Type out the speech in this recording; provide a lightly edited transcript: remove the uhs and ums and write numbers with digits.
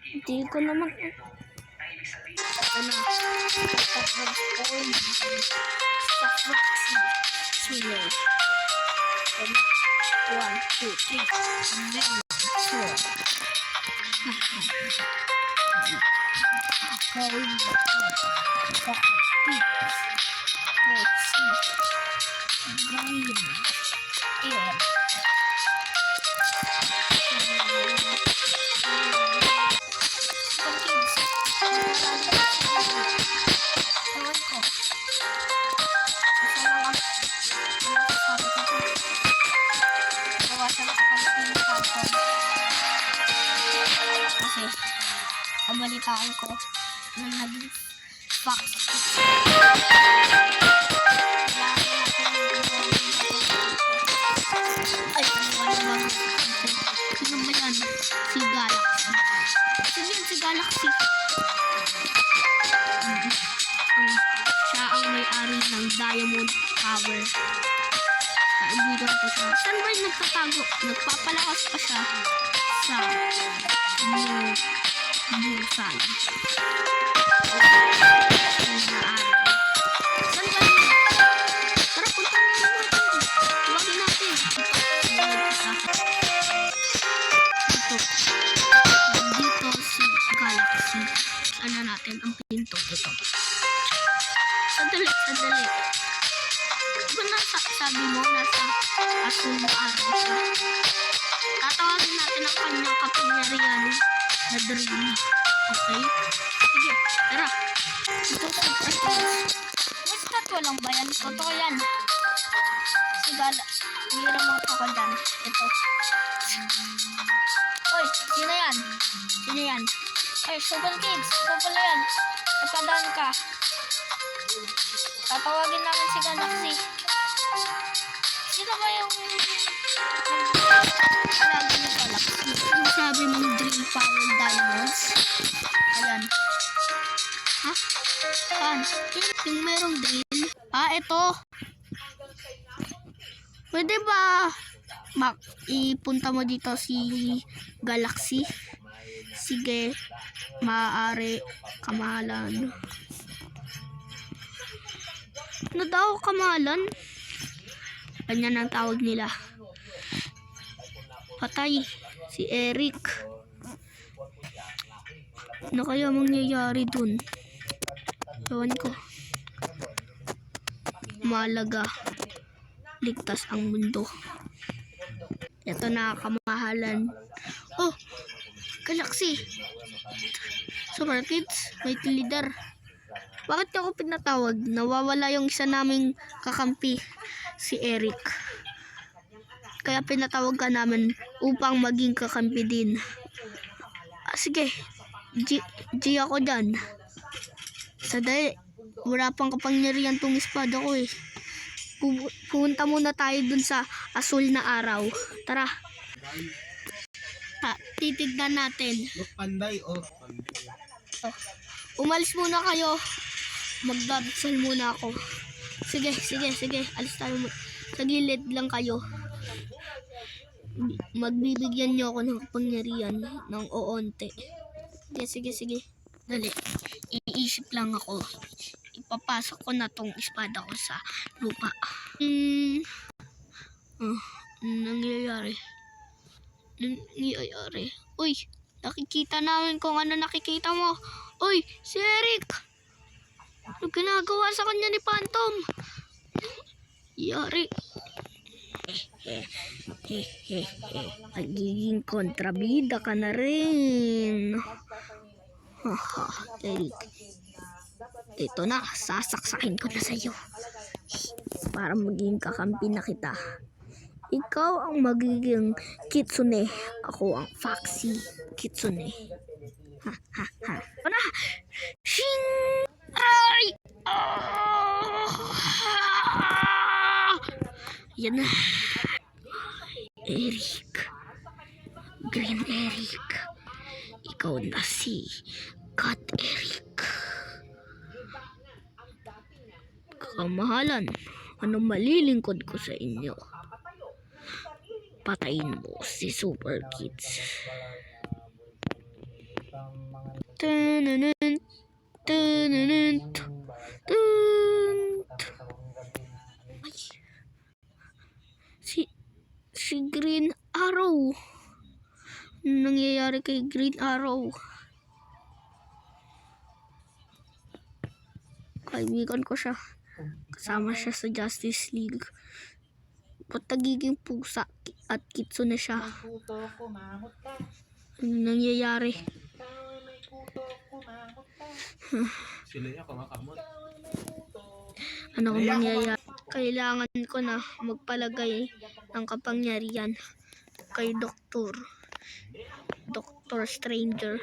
Hindi ko naman. Ito na. Transform sa Foxy Tuner. Ito na. 1, 2, 3. And then 4. Going back. Ang balitaan ko na naging Fox. Ay, ano ba? Sino ba yan? Si Galaxy. Sino yan si Galaxy? Siya ang may-ari ng Diamond Power. Kaibigan ko siya. Saan ba yung nagtatago? Nagpapalakas pa siya sa Busan. Saan ba yun? Tara, punta natin. Huwagin natin. Dito si Galaxy. Ano natin ang pinto ito. Sadali. Diba sabi mo nasa asul na araw siya? Tatawagin natin ang kanyang kapangyarihan na dream. Okay? Sige, tara. Ito sa Perkins. Mas katwa lang ba yan? Totoo yan. Si Gala. Mayroon mga ako dyan. Ito. Oy, sino yan? Sino yan? Ay, Super Kids. Ito pala yan. Napadaan ka. Tatawagin namin si Galaxy. Sino ba yung lagi ni Galaxy? Yung sabi mong Dream Power Diamonds. Ayan. Ha? Saan? Yung merong dream. Ito. Pwede ba ipunta mo dito si Galaxy? Sige. Maaari. Kamahalan. Ano daw kamahalan? Ganyan ang tawag nila. Patay. Si Eric. Ano kaya mangyayari dun? Ewan ko. Malaga. Ligtas ang mundo. Ito na kamahalan. Oh! Galaxy! Super Kids, may leader. Bakit ako pinatawag? Nawawala yung isa naming kakampi, si Eric. Kaya pinatawag ka namin upang maging kakampi din. Sige, G ako dyan. Sadali, wala pang kapangyarihan tong espada ko eh. Pupunta muna tayo dun sa asul na araw. Tara. Titignan natin. Panday, Umalis muna kayo. Magdadasal muna ako. Sige. Alis tayo. Sa gilid lang kayo. Magbibigyan niyo ako ng kapangyarihan ng oonte. Sige. Dali. Iisip lang ako. Ipapasok ko na tong espada ko sa lupa. Nangyayari. Uy, nakikita namin kung ano nakikita mo. Uy, si Eric! Ano ginagawa sa kanya ni Phantom? Yari. Magiging kontrabida ka na rin. Eric. Ito na, sasaksakin ko na sa'yo. Para maging kakampi na kita. Ikaw ang magiging Kitsune. Ako ang Foxy Kitsune. Ano? Shing! Ay! Yan na. Eric. Green Eric. Ikaw na si Cat Eric. Kamahalan, anong malilingkod ko sa inyo? Patayin mo si Super Kids. Tununun, tununun, tun. Ay. Si Green Arrow. Ano nangyayari kay Green Arrow? Kaibigan ko siya. Kasama siya sa Justice League. Ba't nagiging pusa at kitsune siya? Ano nangyayari? Sila niya kumakamot. Ano kung mangyayari? Kailangan ko na magpalagay ng kapangyarihan kay Doctor Stranger.